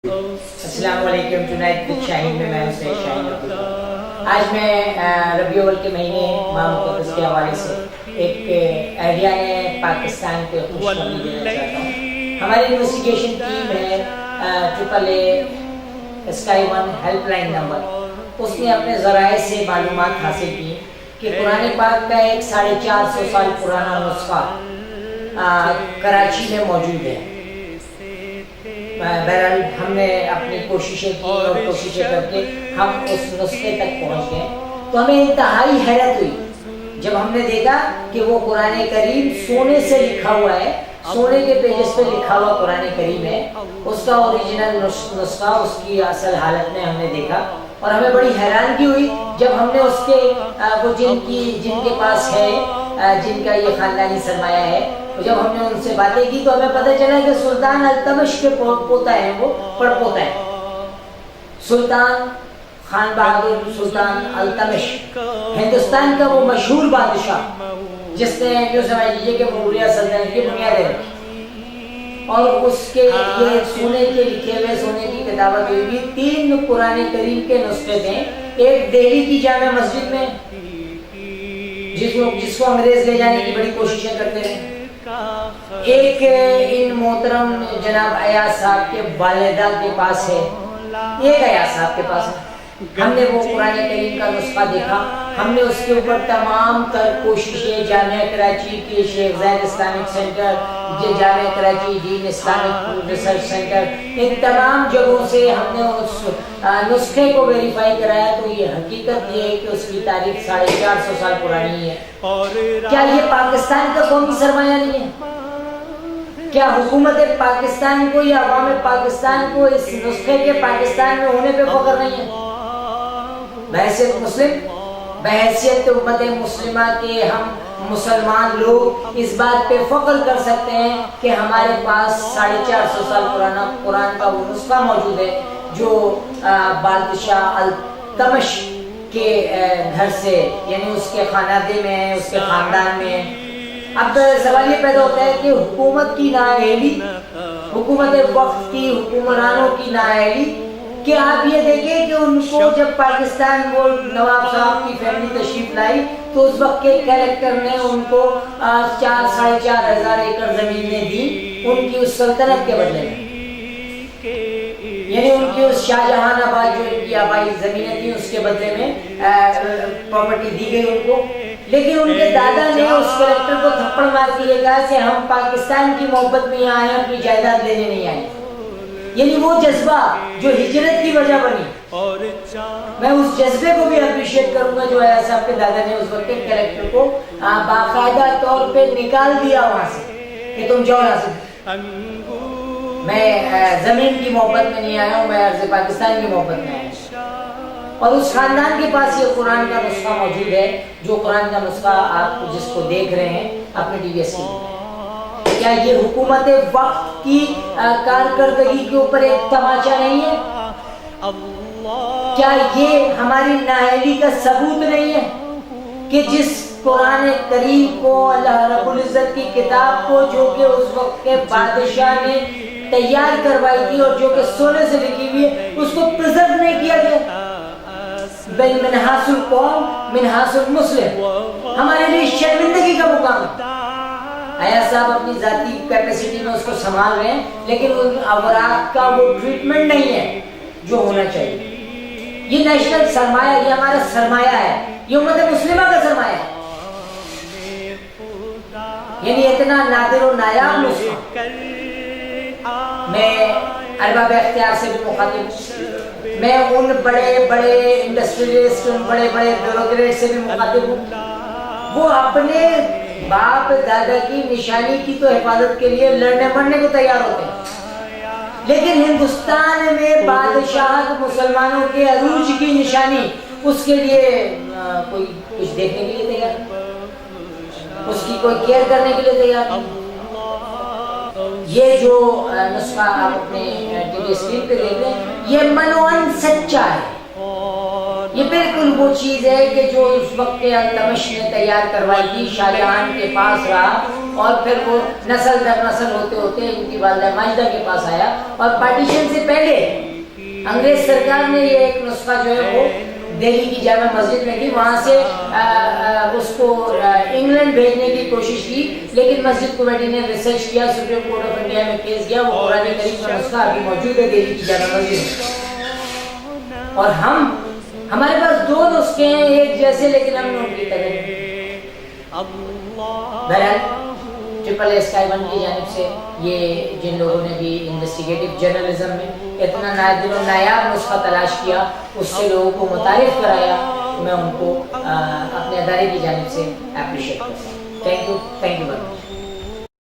السلام علیکم. Tonight with شاہین میں ہوں سید شاہین. آج میں ربیع الاول کے مہینے ماہ مقدس کے حوالے سے ایک اہلیہ پاکستان کے خوشخبری دینا چاہتا ہوں. ہماری انویسٹیگیشن ٹیم ہے AAA sky one help line number. اس نے اپنے ذرائع سے معلومات حاصل کی کہ قرآن پاک کا ایک 450 سال پرانا نسخہ کراچی میں موجود ہے. بہرحال ہم نے اپنی کوششیں کی اور کوششیں کر کے ہم اس نسخے تک پہنچ گئے. تو ہمیں انتہائی حیرت ہوئی جب ہم نے دیکھا کہ وہ قرآن کریم سونے سے لکھا ہوا ہے, سونے کے پیجز پہ لکھا ہوا قرآن کریم ہے. اس کا اوریجنل نسخہ اس کی اصل حالت میں ہم نے دیکھا اور ہمیں بڑی حیرانگی ہوئی جب ہم نے اس کے وہ جن کے پاس ہے, جن کا یہ خاندانی سرمایہ ہے, جب ہم نے ان سے باتیں کی تو ہمیں پتہ چلا کہ سلطان التمش کے پوتا ہے, وہ پڑپوتا ہے. سلطان خان بہادر سلطان التمش ہندوستان کا وہ مشہور بادشاہ جس نے یوں سمجھ لیجیے کہ مغلیہ سلطنت کی بنیادیں رکھی. اور اس کے یہ سونے کے لکھے ہوئے سونے کی کتابت ہوئی بھی 3 قرآن کریم کے نسخے تھے. ایک دہلی کی جامع مسجد میں جس کو انگریز لے جانے کی بڑی کوششیں کرتے رہے. ایک ان محترم جناب ایاز صاحب کے والدہ کے پاس ہے, ایک ایاز صاحب کے پاس ہے. ہم نے وہ قرآن کریم کا نسخہ دیکھا. ہم نے اس کے اوپر تمام تر کوششیں جامعہ کراچی کے شیخ زاید اسلامک سینٹر, جامعہ کراچی دین اسلامک ریسرچ سینٹر, ان تمام جگہوں سے ہم نے اس نسخے کو ویریفائی کرایا. تو یہ حقیقت یہ ہے کہ اس کی تاریخ 450 سال پرانی ہے. کیا یہ پاکستان کا قومی سرمایہ نہیں ہے؟ کیا حکومت پاکستان کو یا عوام پاکستان کو اس نسخے کے پاکستان میں ہونے پہ فخر نہیں ہے؟ بحیثیت مسلم, بحیثیت امت مسلمہ کے ہم مسلمان لوگ اس بات پہ فخر کر سکتے ہیں کہ ہمارے پاس 450 سال پرانا قرآن کا وہ نسخہ موجود ہے جو بادشاہ التمش کے گھر سے, یعنی اس کے خاندان میں ہے, اس کے خاندان میں ہے. اب سوال یہ پیدا ہوتا ہے کہ حکومت کی نااہلی, حکومت وقت کی حکمرانوں کی نااہلی, کہ آپ یہ دیکھیں کہ ان کو جب پاکستان کو نواب صاحب کی فیملی تشریف لائی تو اس وقت کے کلیکٹر نے ان کو 4,500 ایکڑ زمینیں دی ان کی اس سلطنت کے بدلے میں, یعنی ان کی اس شاہ جہان آباد جو ان کی آبائی زمینیں تھیں اس کے بدلے میں پراپرٹی دی گئی ان کو. لیکن ان کے دادا نے اس کلیکٹر کو تھپڑ مار کے یہ کہا کہ ہم پاکستان کی محبت میں یہاں آئے, اپنی جائیداد لینے نہیں آئے. یعنی وہ جذبہ جو ہجرت کی وجہ بنی, میں اس جذبے کو بھی اپریشیٹ کروں گا جو ایاز صاحب کے دادا نے اس وقت کے کلیکٹر کو باقاعدہ طور پہ نکال دیا وہاں سے کہ تم جاؤ یہاں سے. میں زمین کی محبت میں نہیں آیا ہوں, میں عرض پاکستان کی محبت میں آیا ہوں. اور اس خاندان کے پاس یہ قرآن کا نسخہ موجود ہے, جو قرآن کا نسخہ آپ جس کو دیکھ رہے ہیں اپنے ٹی وی ایس کی. کیا یہ حکومت وقت کی کارکردگی کے اوپر ایک تماچا نہیں ہے؟ کیا یہ ہماری نااہلی کا ثبوت نہیں ہے کہ جس قرآن کریم کو اللہ رب العزت کی کتاب کو جو کہ اس وقت کے بادشاہ نے تیار کروائی تھی اور جو کہ سونے سے لکھی ہوئی ہے, اس کو پرزرو نہیں کیا گیا؟ منحاس القوم منحاس المسلم ہمارے لیے شرمندگی کا مقام ہے. ایاز صاحب اپنی ذاتی کیپیسٹی میں اس کو سنبھال رہے ہیں, لیکن ان اوراق کا وہ ٹریٹمنٹ نہیں ہے جو ہونا چاہیے. یہ نیشنل سرمایہ, یہ ہمارا سرمایہ ہے, یہ امت مسلمہ کا سرمایہ ہے. یعنی اتنا نادر و نایاب نسخہ. میں ارباب اختیار سے بھی مخاطب ہوں, میں ان بڑے بڑے انڈسٹریلسٹ, ان بڑے بڑے بیوروکریٹ سے بھی مخاطب ہوں. وہ اپنے باپ دادا کی نشانی کی تو حفاظت کے لیے لڑنے مرنے کو تیار ہوتے ہیں, لیکن ہندوستان میں بادشاہت مسلمانوں کے عروج کی نشانی, اس کے لیے کوئی کچھ دیکھنے کے لیے تیار نہیں, اس کی کوئی کیئر کرنے کے لیے تیار نہیں. یہ جو نسخہ آپ اپنے ٹی وی اسکرین پہ دیکھ رہے ہیں یہ منوان سچا ہے, یہ بالکل وہ چیز ہے کہ جو اس وقت کے التمش نے تیار کروائی تھی، شاہ جہاں کے پاس رہا اور پھر وہ نسل در نسل ہوتے ہوتے ان کی والدہ ماجدہ کے پاس آیا، اور پارٹیشن سے پہلے انگریز سرکار نے یہ ایک نسخہ جو ہے وہ دہلی کی جامع مسجد میں کی، وہاں سے اس کو انگلینڈ بھیجنے کی کوشش کی، لیکن مسجد کمیٹی نے ریسرچ کیا، سپریم کورٹ آف انڈیا میں کیس گیا، وہ قرآن کریم کا نسخہ ابھی موجود ہے دہلی کی جامع مسجد میں، اور ہمارے پاس دو نسخے ہیں ایک جیسے، لیکن ہم نے ان کی قدر نہیں۔ بہرحال ٹرپل اسکائی ون کی جانب سے یہ جن لوگوں نے بھی انویسٹیگیٹو جرنلزم میں اتنا نادر و نایاب نسخہ تلاش کیا، اس سے لوگوں کو متعارف کرایا، میں ان کو اپنے ادارے کی جانب سے اپریشیٹ کرتا ہوں۔ Thank you